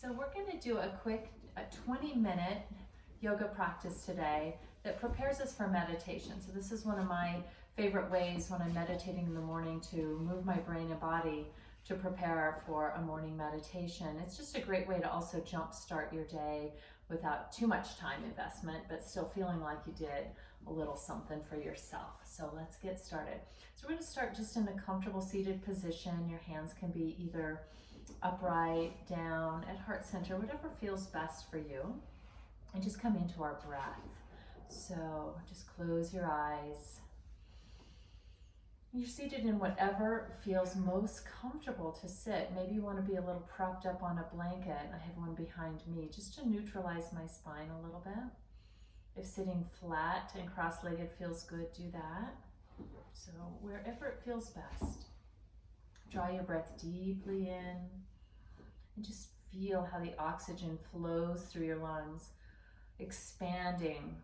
So we're going to do a quick 20-minute yoga practice today that prepares us for meditation. So this is one of my favorite ways when I'm meditating in the morning to move my brain and body to prepare for a morning meditation. It's just a great way to also jumpstart your day without too much time investment, but still feeling like you did a little something for yourself. So let's get started. So we're going to start just in a comfortable seated position. Your hands can be either upright, down, at heart center, whatever feels best for you. And just come into our breath. So just close your eyes. You're seated in whatever feels most comfortable to sit. Maybe you want to be a little propped up on a blanket. I have one behind me just to neutralize my spine a little bit. If sitting flat and cross-legged feels good, do that. So wherever it feels best. Draw your breath deeply in and just feel how the oxygen flows through your lungs, expanding,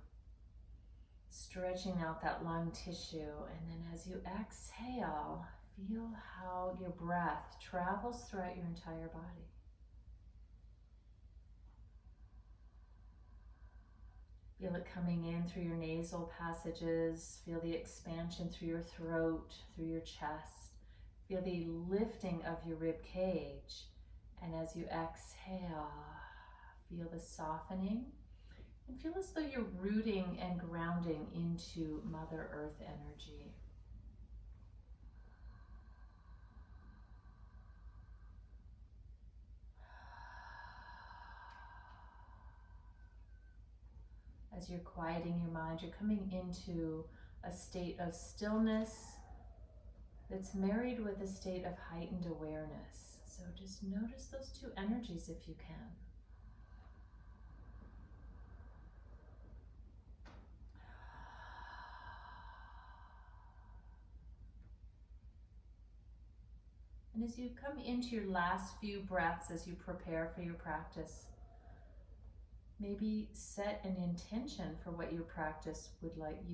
stretching out that lung tissue. And then as you exhale, feel how your breath travels throughout your entire body. Feel it coming in through your nasal passages. Feel the expansion through your throat, through your chest. Feel the lifting of your rib cage. And as you exhale, feel the softening. And feel as though you're rooting and grounding into Mother Earth energy. As you're quieting your mind, you're coming into a state of stillness that's married with a state of heightened awareness. So just notice those two energies if you can. And as you come into your last few breaths, as you prepare for your practice, maybe set an intention for what your practice you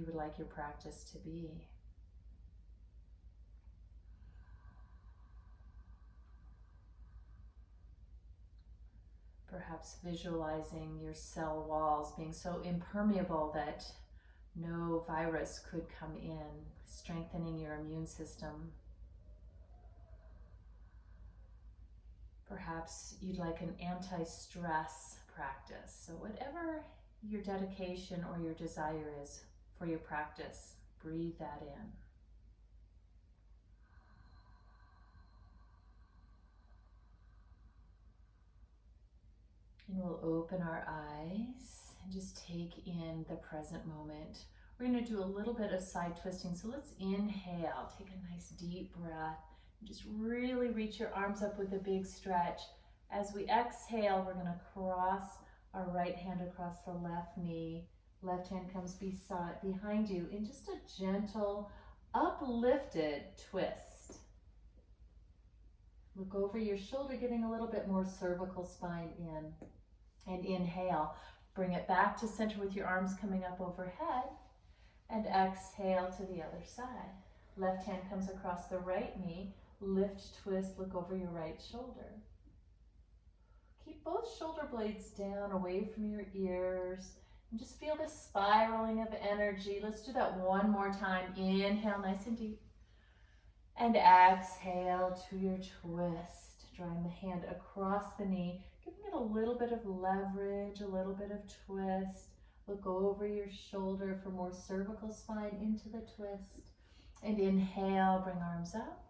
would like your practice to be. Perhaps visualizing your cell walls being so impermeable that no virus could come in, strengthening your immune system. Perhaps you'd like an anti-stress practice. So whatever your dedication or your desire is for your practice, breathe that in. And we'll open our eyes and just take in the present moment. We're going to do a little bit of side twisting. So let's inhale, take a nice deep breath, and just really reach your arms up with a big stretch. As we exhale, we're going to cross our right hand across the left knee. Left hand comes behind you in just a gentle, uplifted twist. Look over your shoulder, getting a little bit more cervical spine in. And inhale, bring it back to center with your arms coming up overhead. And exhale to the other side. Left hand comes across the right knee. Lift, twist, look over your right shoulder. Keep both shoulder blades down, away from your ears. And just feel the spiraling of energy. Let's do that one more time. Inhale, nice and deep. And exhale to your twist. Drawing the hand across the knee, giving it a little bit of leverage, a little bit of twist. Look over your shoulder for more cervical spine into the twist. And inhale, bring arms up.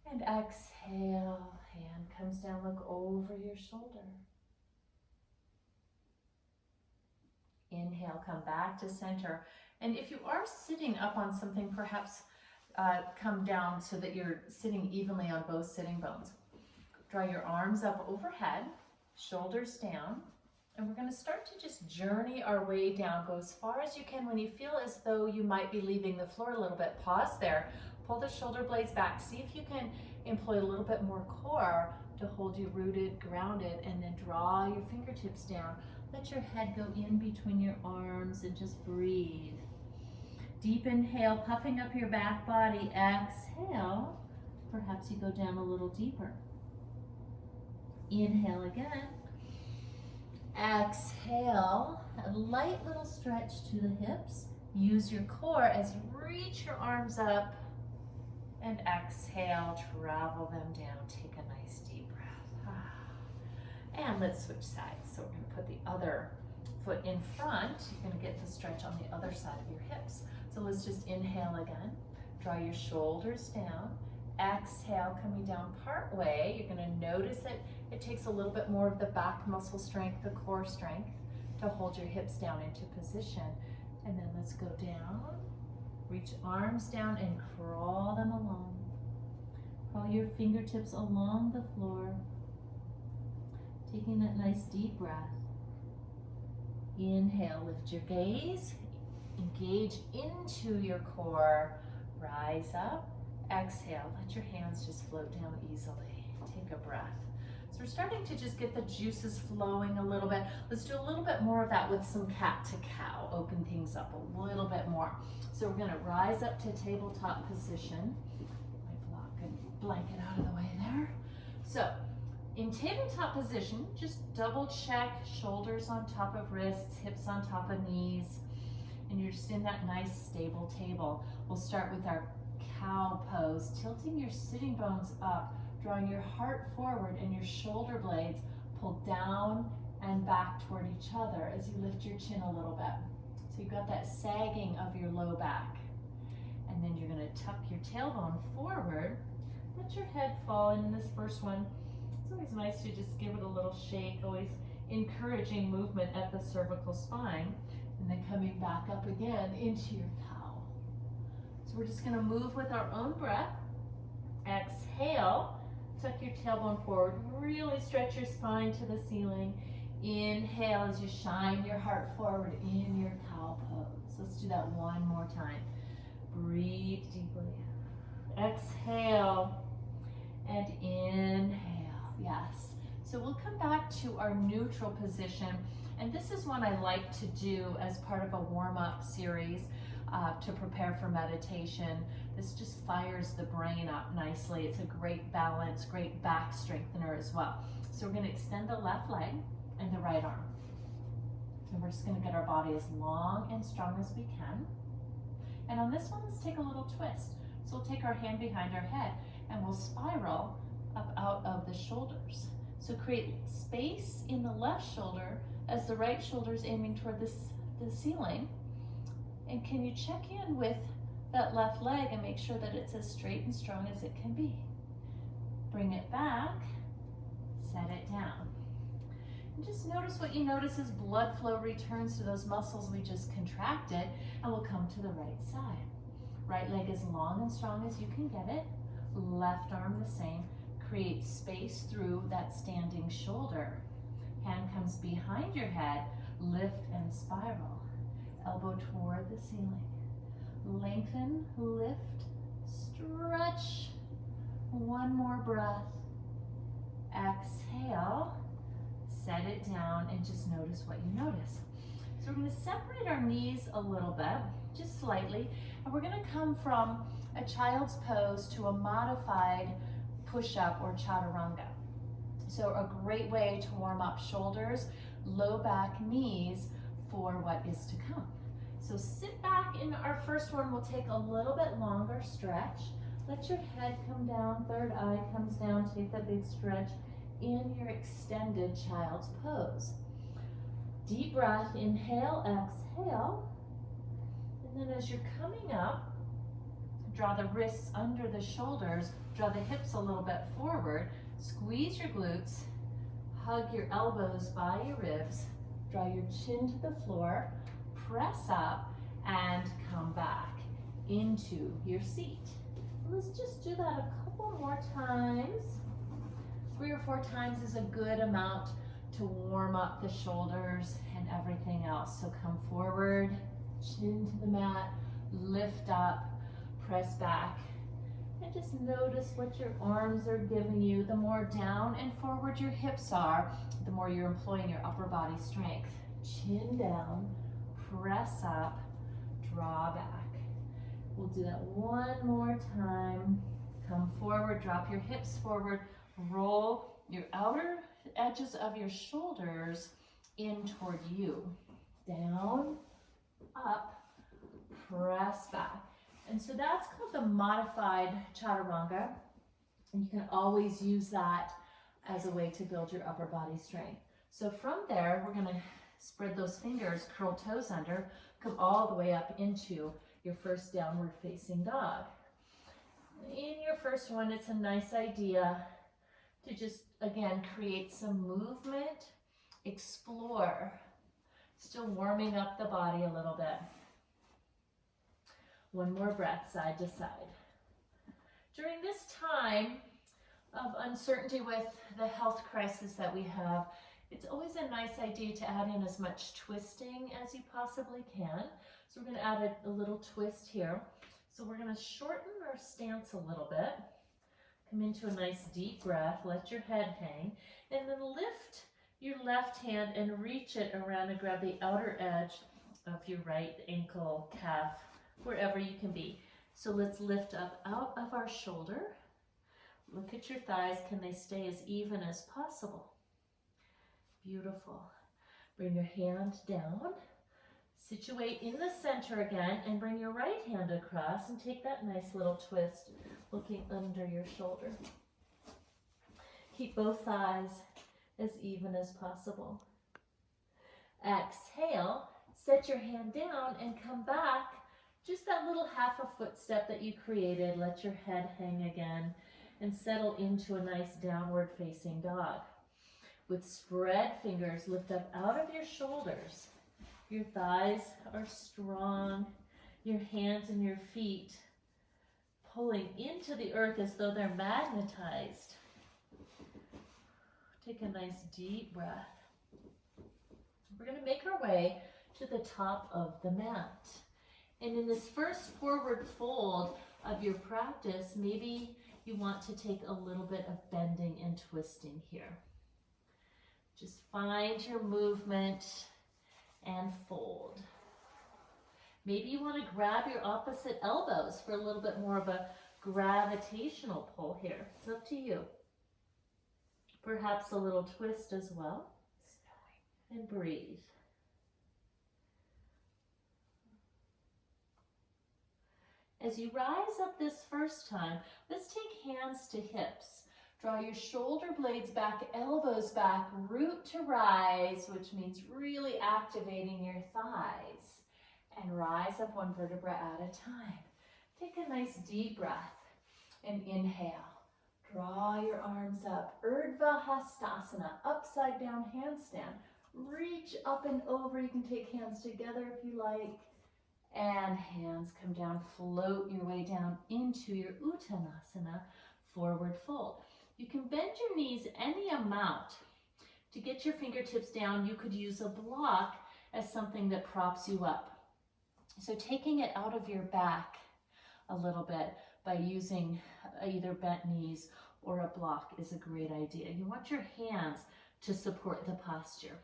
And exhale, hand comes down, look over your shoulder. Inhale, come back to center. And if you are sitting up on something, perhaps come down so that you're sitting evenly on both sitting bones. Draw your arms up overhead, shoulders down, and we're going to start to just journey our way down. Go as far as you can. When you feel as though you might be leaving the floor a little bit, pause there, pull the shoulder blades back. See if you can employ a little bit more core to hold you rooted, grounded, and then draw your fingertips down. Let your head go in between your arms and just breathe. Deep inhale, puffing up your back body. Exhale, perhaps you go down a little deeper. Inhale again. Exhale, a light little stretch to the hips. Use your core as you reach your arms up, and exhale, travel them down. Take a nice deep breath. And let's switch sides. So we're going to put the other foot in front. You're going to get the stretch on the other side of your hips. So let's just inhale again. Draw your shoulders down. Exhale, coming down part way. You're going to notice that it takes a little bit more of the back muscle strength, the core strength, to hold your hips down into position. And then let's go down. Reach arms down and crawl them along. Crawl your fingertips along the floor. Taking that nice deep breath. Inhale, lift your gaze. Engage into your core. Rise up. Exhale, let your hands just float down easily. Take a breath. So we're starting to just get the juices flowing a little bit. Let's do a little bit more of that with some cat to cow. Open things up a little bit more. So we're gonna rise up to tabletop position. Get my block and blanket out of the way there. So in tabletop position, just double check shoulders on top of wrists, hips on top of knees, and you're just in that nice stable table. We'll start with our cow pose, tilting your sitting bones up, drawing your heart forward and your shoulder blades pull down and back toward each other as you lift your chin a little bit. So you've got that sagging of your low back. And then you're going to tuck your tailbone forward, let your head fall. And in this first one, it's always nice to just give it a little shake, always encouraging movement at the cervical spine, and then coming back up again into your cow. So we're just going to move with our own breath. Exhale, tuck your tailbone forward, really stretch your spine to the ceiling. Inhale as you shine your heart forward in your cow pose. Let's do that one more time. Breathe deeply. Exhale and inhale. Yes. So we'll come back to our neutral position. And this is one I like to do as part of a warm-up series to prepare for meditation. This just fires the brain up nicely. It's a great balance, great back strengthener as well. So we're going to extend the left leg and the right arm. And we're just going to get our body as long and strong as we can. And on this one, let's take a little twist. So we'll take our hand behind our head and we'll spiral up out of the shoulders. So create space in the left shoulder as the right shoulder is aiming toward the ceiling. And can you check in with that left leg and make sure that it's as straight and strong as it can be? Bring it back, set it down. And just notice what you notice as blood flow returns to those muscles we just contracted, and we'll come to the right side. Right leg as long and strong as you can get it. Left arm the same. Create space through that standing shoulder. Hand comes behind your head, lift and spiral. Elbow toward the ceiling. Lengthen, lift, stretch. One more breath. Exhale, set it down, and just notice what you notice. So we're going to separate our knees a little bit, just slightly, and we're going to come from a child's pose to a modified push-up or chaturanga. So a great way to warm up shoulders, low back, knees for what is to come. So sit back. In our first one, we'll take a little bit longer stretch. Let your head come down, third eye comes down, take that big stretch in your extended child's pose. Deep breath, inhale, exhale. And then as you're coming up, draw the wrists under the shoulders, draw the hips a little bit forward, squeeze your glutes, hug your elbows by your ribs, draw your chin to the floor, press up, and come back into your seat. Let's just do that a couple more times. 3 or 4 times is a good amount to warm up the shoulders and everything else. So come forward, chin to the mat, lift up, press back, and just notice what your arms are giving you. The more down and forward your hips are, the more you're employing your upper body strength. Chin down, press up, draw back. We'll do that one more time. Come forward, drop your hips forward, roll your outer edges of your shoulders in toward you. Down, up, press back. And so that's called the modified chaturanga. And you can always use that as a way to build your upper body strength. So from there, we're gonna spread those fingers, curl toes under, come all the way up into your first downward facing dog. In your first one, it's a nice idea to just, again, create some movement, explore, still warming up the body a little bit. One more breath, side to side. During this time of uncertainty with the health crisis that we have, it's always a nice idea to add in as much twisting as you possibly can. So we're going to add a little twist here. So we're going to shorten our stance a little bit. Come into a nice deep breath, let your head hang, and then lift your left hand and reach it around and grab the outer edge of your right ankle, calf, wherever you can be. So let's lift up out of our shoulder. Look at your thighs. Can they stay as even as possible? Beautiful. Bring your hand down. Situate in the center again and bring your right hand across and take that nice little twist looking under your shoulder. Keep both thighs as even as possible. Exhale, set your hand down and come back. Just that little half a foot step that you created. Let your head hang again and settle into a nice downward facing dog. With spread fingers, lift up out of your shoulders. Your thighs are strong. Your hands and your feet pulling into the earth as though they're magnetized. Take a nice deep breath. We're going to make our way to the top of the mat. And in this first forward fold of your practice, maybe you want to take a little bit of bending and twisting here. Just find your movement and fold. Maybe you want to grab your opposite elbows for a little bit more of a gravitational pull here. It's up to you. Perhaps a little twist as well. And breathe. As you rise up this first time, let's take hands to hips. Draw your shoulder blades back, elbows back, root to rise, which means really activating your thighs. And rise up one vertebra at a time. Take a nice deep breath and inhale. Draw your arms up. Urdhva Hastasana, upside down handstand. Reach up and over. You can take hands together if you like. And hands come down. Float your way down into your Uttanasana, forward fold. You can bend your knees any amount. To get your fingertips down, you could use a block as something that props you up. So taking it out of your back a little bit by using either bent knees or a block is a great idea. You want your hands to support the posture.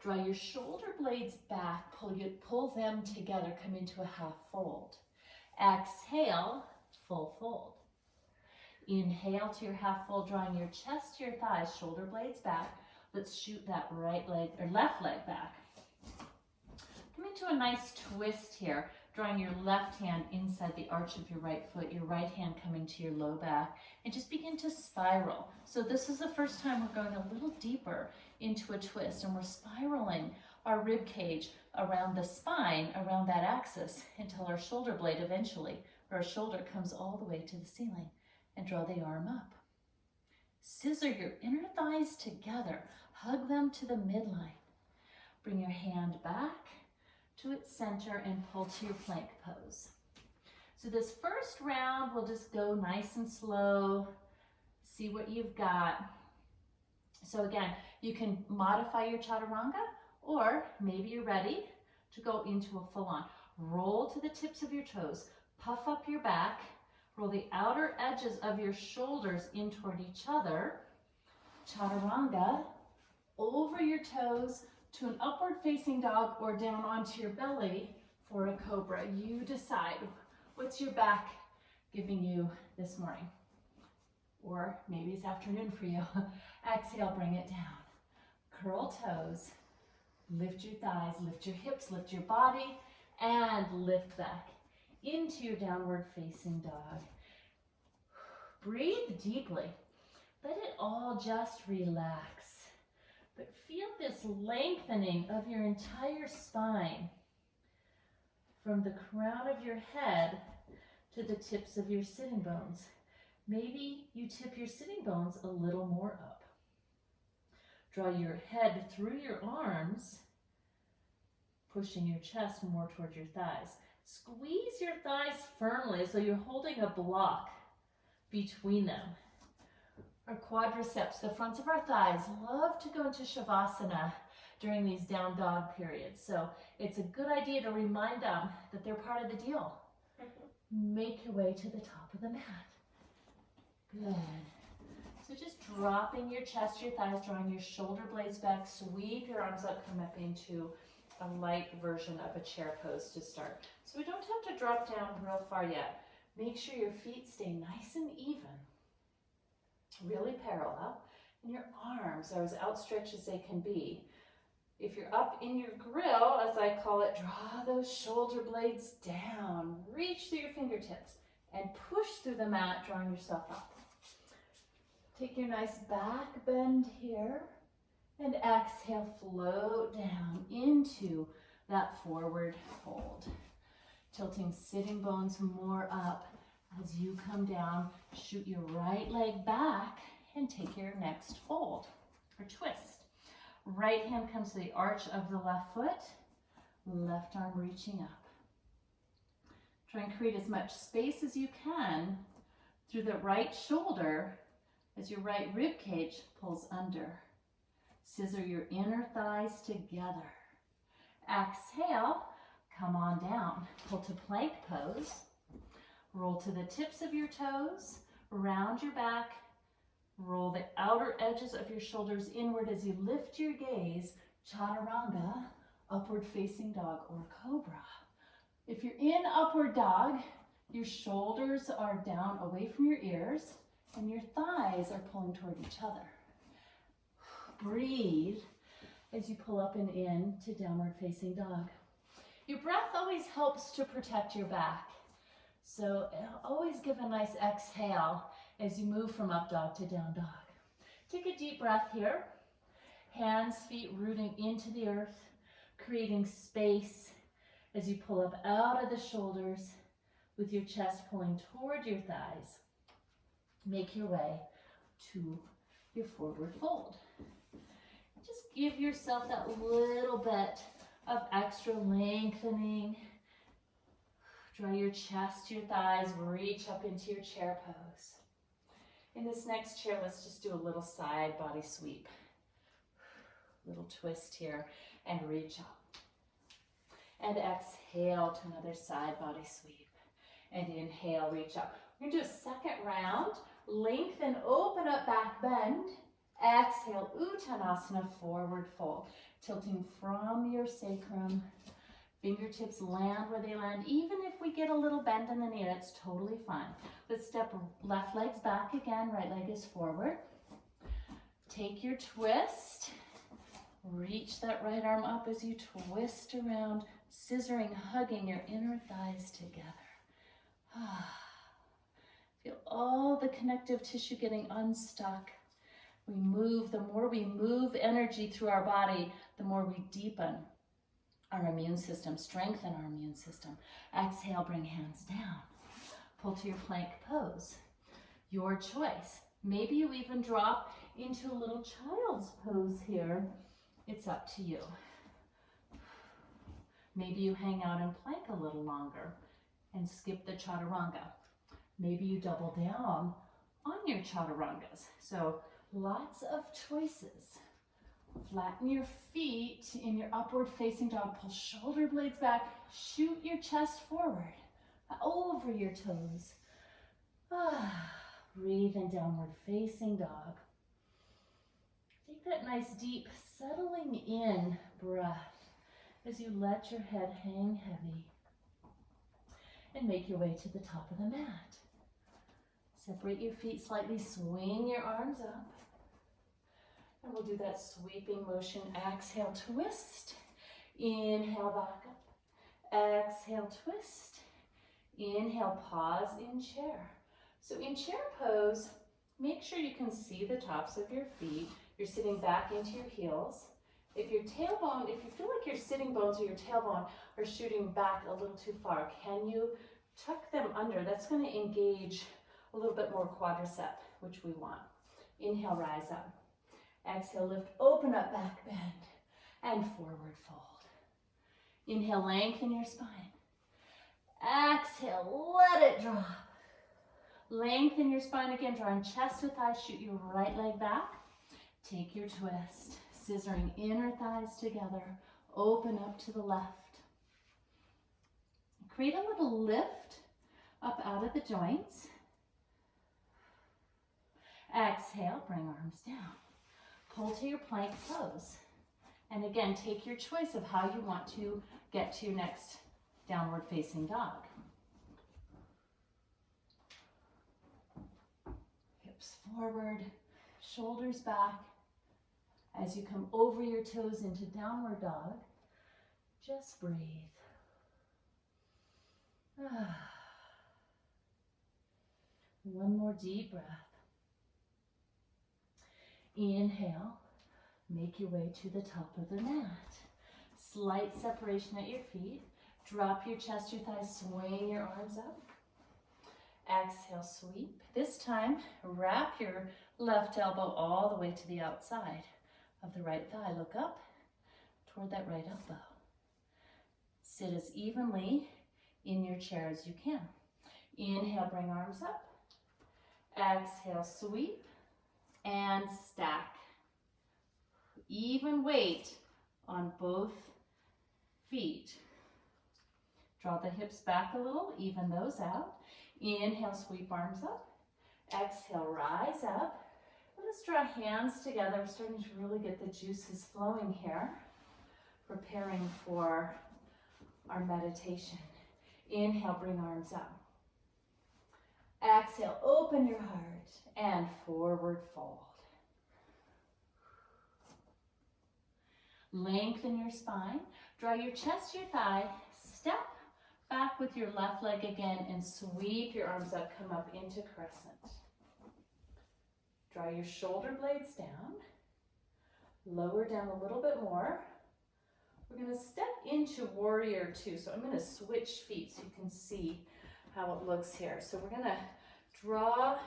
Draw your shoulder blades back, pull them together, come into a half fold. Exhale, full fold. Inhale to your half fold, drawing your chest to your thighs, shoulder blades back. Let's shoot that right leg or left leg back. Come into a nice twist here, drawing your left hand inside the arch of your right foot, your right hand coming to your low back, and just begin to spiral. So this is the first time we're going a little deeper into a twist, and we're spiraling our rib cage around the spine, around that axis, until our shoulder blade eventually, or our shoulder comes all the way to the ceiling, and draw the arm up. Scissor your inner thighs together, hug them to the midline. Bring your hand back to its center and pull to your plank pose. So this first round, we'll just go nice and slow, see what you've got. So again, you can modify your chaturanga, or maybe you're ready to go into a full-on. Roll to the tips of your toes, puff up your back, roll the outer edges of your shoulders in toward each other. Chaturanga, over your toes to an upward facing dog or down onto your belly for a cobra. You decide. What's your back giving you this morning? Or maybe it's afternoon for you. Exhale, bring it down. Curl toes, lift your thighs, lift your hips, lift your body, and lift back into your downward facing dog. Breathe deeply. Let it all just relax. But feel this lengthening of your entire spine from the crown of your head to the tips of your sitting bones. Maybe you tip your sitting bones a little more up. Draw your head through your arms, pushing your chest more toward your thighs. Squeeze your thighs firmly as though you're holding a block between them. Our quadriceps, the fronts of our thighs, love to go into Shavasana during these down dog periods. So it's a good idea to remind them that they're part of the deal. Make your way to the top of the mat. Good. So just dropping your chest, your thighs, drawing your shoulder blades back, sweep your arms up, come up into a light version of a chair pose to start. So we don't have to drop down real far yet. Make sure your feet stay nice and even, really parallel, and your arms are as outstretched as they can be. If you're up in your grill, as I call it, draw those shoulder blades down, reach through your fingertips, and push through the mat, drawing yourself up. Take your nice back bend here, and exhale, float down into that forward fold. Tilting sitting bones more up as you come down, shoot your right leg back and take your next fold or twist. Right hand comes to the arch of the left foot, left arm reaching up. Try and create as much space as you can through the right shoulder as your right rib cage pulls under. Scissor your inner thighs together. Exhale, come on down. Pull to plank pose. Roll to the tips of your toes, round your back, roll the outer edges of your shoulders inward as you lift your gaze, chaturanga, upward facing dog or cobra. If you're in upward dog, your shoulders are down away from your ears and your thighs are pulling toward each other. Breathe as you pull up and in to downward facing dog. Your breath always helps to protect your back. So always give a nice exhale as you move from up dog to down dog. Take a deep breath here. Hands, feet rooting into the earth, creating space as you pull up out of the shoulders with your chest pulling toward your thighs. Make your way to your forward fold. Just give yourself that little bit of extra lengthening. Draw your chest, your thighs, reach up into your chair pose. In this next chair, let's just do a little side body sweep. Little twist here and reach up. And exhale to another side body sweep. And inhale, reach up. We're going to do a second round. Lengthen, open up, back bend. Exhale, Uttanasana, forward fold. Tilting from your sacrum. Fingertips land where they land. Even if we get a little bend in the knee, that's totally fine. Let's step left leg's back again, right leg is forward. Take your twist. Reach that right arm up as you twist around, scissoring, hugging your inner thighs together. Feel all the connective tissue getting unstuck. We move, the more we move energy through our body, the more we deepen our immune system, strengthen our immune system. Exhale, bring hands down. Pull to your plank pose. Your choice. Maybe you even drop into a little child's pose here. It's up to you. Maybe you hang out in plank a little longer and skip the chaturanga. Maybe you double down on your chaturangas. So lots of choices. Flatten your feet in your upward facing dog. Pull shoulder blades back. Shoot your chest forward over your toes. Breathe in downward facing dog. Take that nice deep settling in breath as you let your head hang heavy and make your way to the top of the mat. Separate your feet slightly, swing your arms up. And we'll do that sweeping motion. Exhale, twist. Inhale, back up. Exhale, twist. Inhale, pause in chair. So in chair pose, make sure you can see the tops of your feet. You're sitting back into your heels. If your tailbone, if you feel like your sitting bones or your tailbone are shooting back a little too far, can you tuck them under? That's going to engage a little bit more quadricep, which we want. Inhale, rise up. Exhale, lift, open up, back bend, and forward fold. Inhale, lengthen your spine. Exhale, let it drop. Lengthen your spine again, drawing chest to thighs, shoot your right leg back. Take your twist, scissoring inner thighs together, open up to the left. Create a little lift up out of the joints. Exhale, bring arms down. Pull to your plank pose. And again, take your choice of how you want to get to your next downward facing dog. Hips forward, shoulders back. As you come over your toes into downward dog, just breathe. One more deep breath. Inhale, make your way to the top of the mat. Slight separation at your feet. Drop your chest, your thighs, swing your arms up. Exhale, sweep. This time, wrap your left elbow all the way to the outside of the right thigh. Look up toward that right elbow. Sit as evenly in your chair as you can. Inhale, bring arms up. Exhale, sweep and stack. Even weight on both feet. Draw the hips back a little, even those out. Inhale, sweep arms up. Exhale, rise up. Let's draw hands together. We're starting to really get the juices flowing here. Preparing for our meditation. Inhale, bring arms up. Exhale, open your heart and forward fold. Lengthen your spine. Draw your chest to your thigh. Step back with your left leg again and sweep your arms up. Come up into crescent. Draw your shoulder blades down. Lower down a little bit more. We're going to step into warrior two. So I'm going to switch feet so you can see how it looks here. So we're going to draw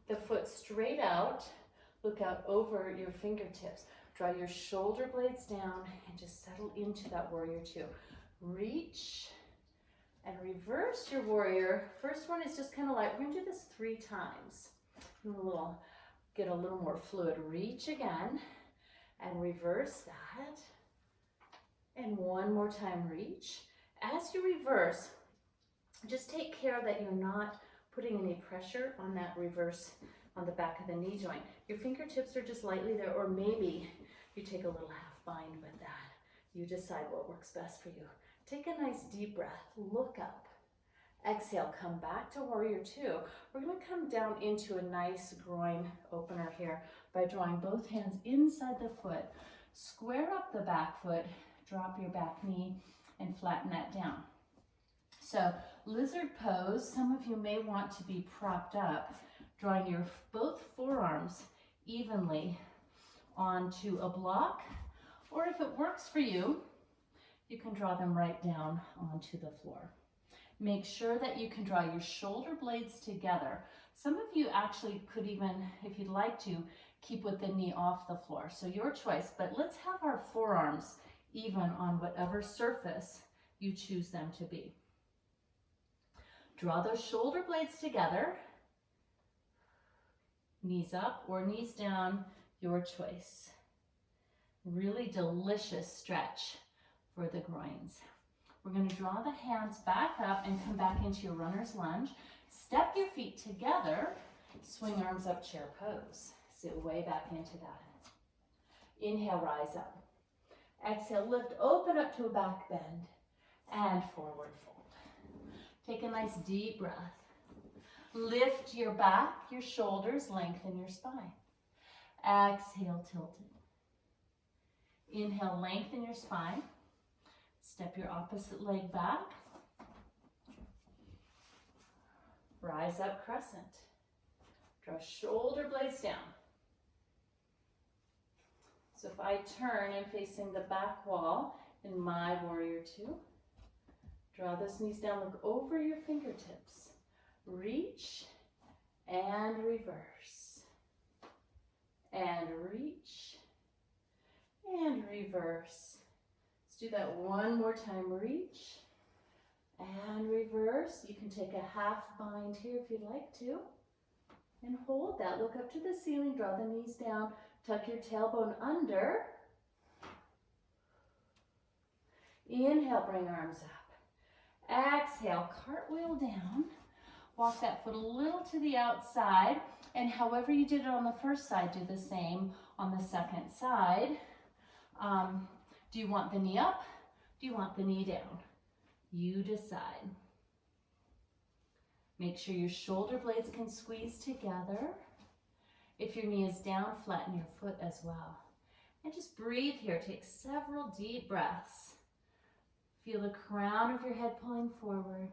the foot straight out. Look out over your fingertips. Draw your shoulder blades down and just settle into that warrior two. Reach and reverse your warrior. First one is just kind of light. We're going to do this 3 times. Get a little more fluid. Reach again and reverse that. And one more time, reach. As you reverse, just take care that you're not putting any pressure on that reverse on the back of the knee joint. Your fingertips are just lightly there, or maybe you take a little half bind with that. You decide what works best for you. Take a nice deep breath, look up. Exhale, come back to warrior two. We're going to come down into a nice groin opener here by drawing both hands inside the foot. Square up the back foot, drop your back knee, and flatten that down. So, lizard pose, some of you may want to be propped up, drawing your both forearms evenly onto a block, or if it works for you, you can draw them right down onto the floor. Make sure that you can draw your shoulder blades together. Some of you actually could even, if you'd like to, keep with the knee off the floor. So your choice, but let's have our forearms even on whatever surface you choose them to be. Draw those shoulder blades together. Knees up or knees down, your choice. Really delicious stretch for the groins. We're going to draw the hands back up and come back into your runner's lunge. Step your feet together, swing arms up, chair pose. Sit way back into that. Inhale, rise up. Exhale, lift, open up to a back bend and forward fold. Take a nice deep breath. Lift your back, your shoulders, lengthen your spine. Exhale, tilted. Inhale, lengthen your spine. Step your opposite leg back. Rise up, crescent. Draw shoulder blades down. So if I turn, I'm facing the back wall in my warrior two. Draw those knees down, look over your fingertips. Reach and reverse. And reach and reverse. Let's do that one more time. Reach and reverse. You can take a half bind here if you'd like to. And hold that. Look up to the ceiling. Draw the knees down. Tuck your tailbone under. Inhale, bring arms up. Exhale, cartwheel down. Walk that foot a little to the outside. And however you did it on the first side, do the same on the second side. Do you want the knee up? Do you want the knee down? You decide. Make sure your shoulder blades can squeeze together. If your knee is down, flatten your foot as well. And just breathe here. Take several deep breaths. Feel the crown of your head pulling forward.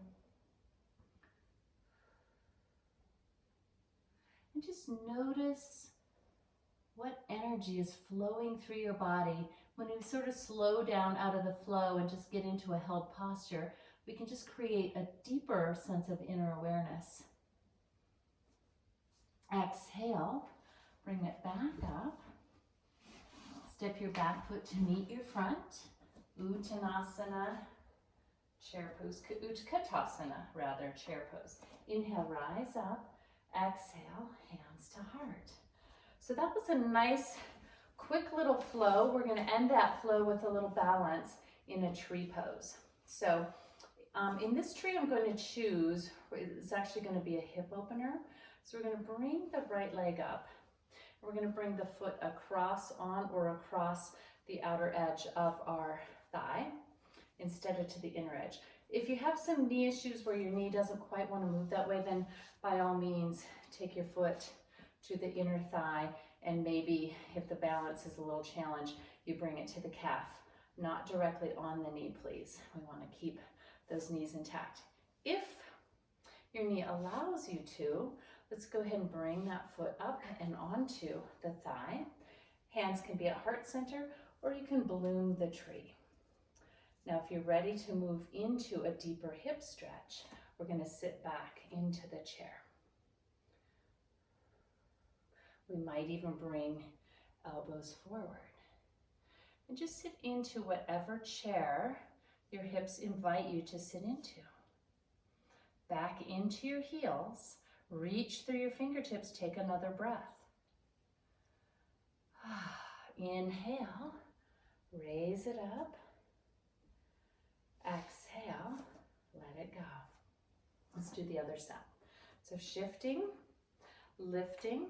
And just notice what energy is flowing through your body. When we sort of slow down out of the flow and just get into a held posture, we can just create a deeper sense of inner awareness. Exhale, bring it back up. Step your back foot to meet your front. Uttanasana, chair pose, Utkatasana rather, chair pose. Inhale, rise up. Exhale, hands to heart. So that was a nice, quick little flow. We're going to end that flow with a little balance in a tree pose. So in this tree, I'm going to choose, it's actually going to be a hip opener. So we're going to bring the right leg up. We're going to bring the foot across on or across the outer edge of our thigh instead of to the inner edge. If you have some knee issues where your knee doesn't quite want to move that way, then by all means, take your foot to the inner thigh, and maybe if the balance is a little challenge, you bring it to the calf, not directly on the knee, please. We want to keep those knees intact. If your knee allows you to, let's go ahead and bring that foot up and onto the thigh. Hands can be at heart center, or you can balloon the tree. Now, if you're ready to move into a deeper hip stretch, we're going to sit back into the chair. We might even bring elbows forward. And just sit into whatever chair your hips invite you to sit into. Back into your heels. Reach through your fingertips. Take another breath. Inhale. Raise it up. Exhale. Let it go. Let's do the other side. So shifting, lifting,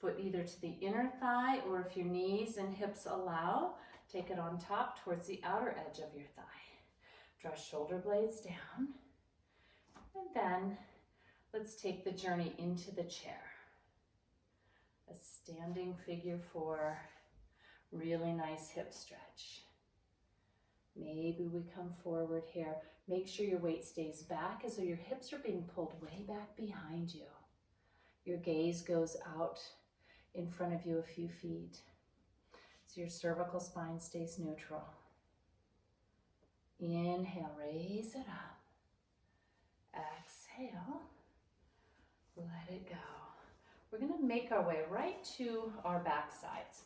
foot either to the inner thigh, or if your knees and hips allow, take it on top towards the outer edge of your thigh. Draw shoulder blades down. And then let's take the journey into the chair. A standing figure four, really nice hip stretch. Maybe we come forward here. Make sure your weight stays back as though your hips are being pulled way back behind you. Your gaze goes out in front of you a few feet. So your cervical spine stays neutral. Inhale, raise it up. Exhale, let it go. We're going to make our way right to our back sides.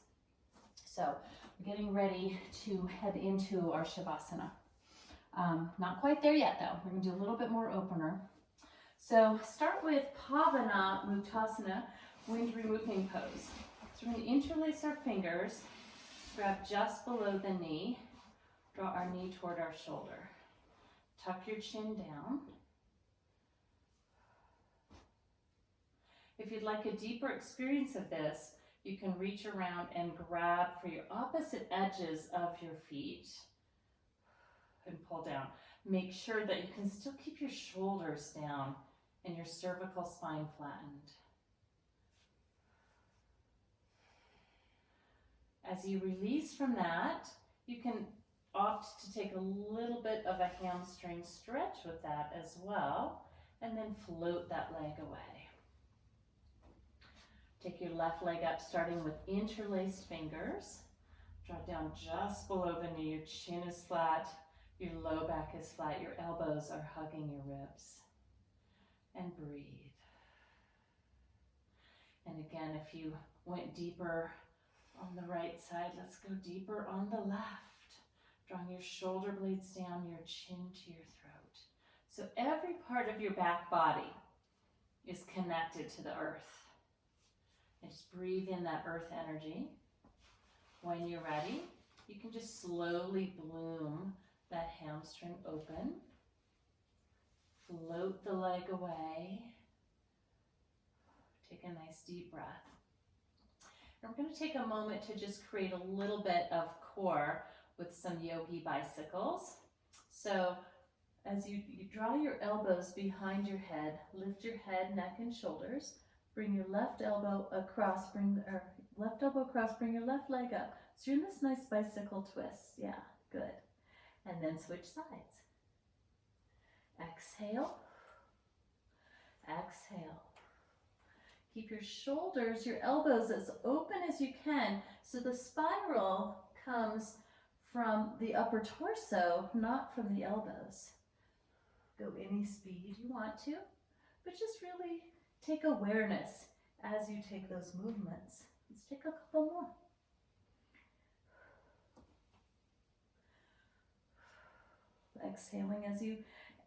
So we're getting ready to head into our Shavasana. Not quite there yet though. We're going to do a little bit more opener. So start with Pavana Muktasana, wind removing pose. So we're going to interlace our fingers, grab just below the knee, draw our knee toward our shoulder. Tuck your chin down. If you'd like a deeper experience of this, you can reach around and grab for your opposite edges of your feet and pull down. Make sure that you can still keep your shoulders down and your cervical spine flattened. As you release from that, you can opt to take a little bit of a hamstring stretch with that as well, and then float that leg away. Take your left leg up, starting with interlaced fingers. Drop down just below the knee, your chin is flat, your low back is flat, your elbows are hugging your ribs. And breathe. And again, if you went deeper on the right side, let's go deeper on the left. Drawing your shoulder blades down, your chin to your throat. So every part of your back body is connected to the earth. And just breathe in that earth energy. When you're ready, you can just slowly bloom that hamstring open. Float the leg away. Take a nice deep breath. And we're going to take a moment to just create a little bit of core with some yogi bicycles. So as you draw your elbows behind your head, lift your head, neck, and shoulders. Bring your left elbow across, bring your left leg up. So you're in this nice bicycle twist. Yeah, good. And then switch sides. Exhale. Exhale. Keep your shoulders, your elbows as open as you can, so the spiral comes from the upper torso, not from the elbows. Go any speed you want to, but just really take awareness as you take those movements. Let's take a couple more. Exhaling as you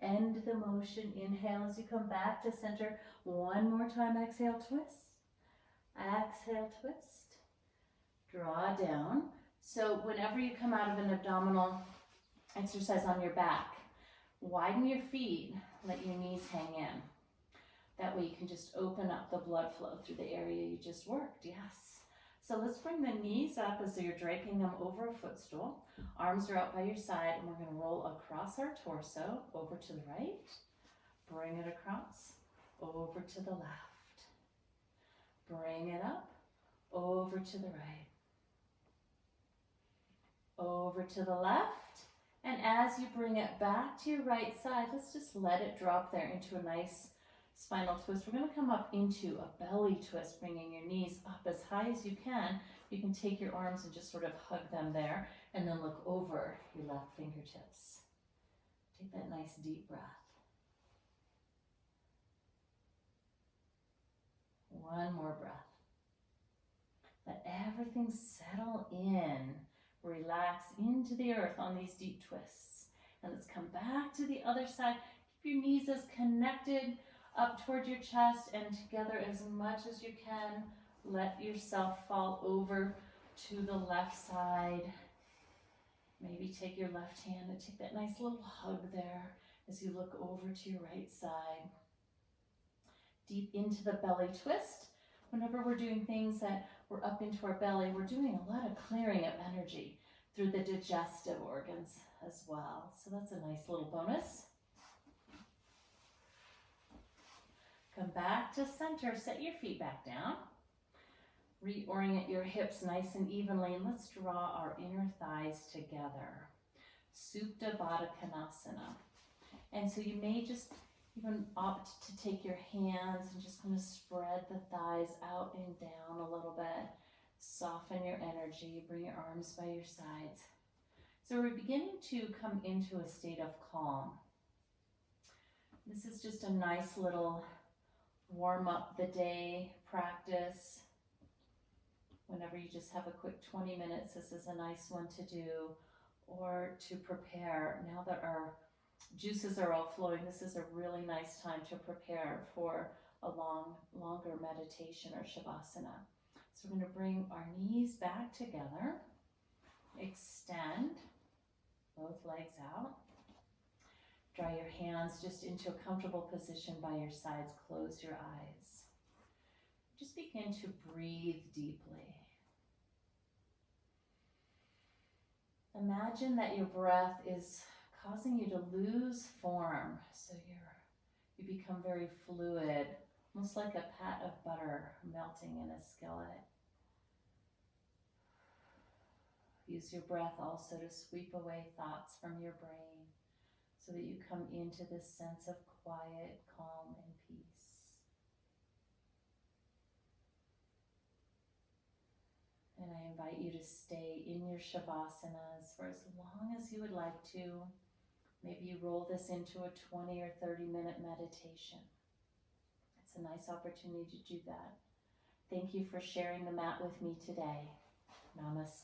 end the motion. Inhale as you come back to center. One more time. Exhale, twist. Exhale, twist. Draw down. So whenever you come out of an abdominal exercise on your back, widen your feet. Let your knees hang in. That way you can just open up the blood flow through the area you just worked. Yes. So let's bring the knees up as you're draping them over a footstool. Arms are out by your side, and we're going to roll across our torso, over to the right. Bring it across, over to the left. Bring it up, over to the right. Over to the left. And as you bring it back to your right side, let's just let it drop there into a nice spinal twist. We're going to come up into a belly twist, bringing your knees up as high as you can. You can take your arms and just sort of hug them there, and then look over your left fingertips. Take that nice deep breath. One more breath. Let everything settle in. Relax into the earth on these deep twists. And let's come back to the other side. Keep your knees as connected up toward your chest and together as much as you can. Let yourself fall over to the left side. Maybe take your left hand and take that nice little hug there as you look over to your right side. Deep into the belly twist. Whenever we're doing things that we're up into our belly, we're doing a lot of clearing of energy through the digestive organs as well. So that's a nice little bonus. Come back to center, set your feet back down. Reorient your hips nice and evenly, and let's draw our inner thighs together. Supta Baddha Konasana. And so you may just even opt to take your hands and just kind of spread the thighs out and down a little bit. Soften your energy, bring your arms by your sides. So we're beginning to come into a state of calm. This is just a nice little warm up the day practice. Whenever you just have a quick 20 minutes, this is a nice one to do, or to prepare. Now that our juices are all flowing, this is a really nice time to prepare for a longer meditation or shavasana. So we're going to bring our knees back together, extend both legs out. Draw your hands just into a comfortable position by your sides. Close your eyes. Just begin to breathe deeply. Imagine that your breath is causing you to lose form. So You become very fluid, almost like a pat of butter melting in a skillet. Use your breath also to sweep away thoughts from your brain so that you come into this sense of quiet, calm, and peace. And I invite you to stay in your Shavasanas for as long as you would like to. Maybe you roll this into a 20 or 30-minute meditation. It's a nice opportunity to do that. Thank you for sharing the mat with me today. Namaste.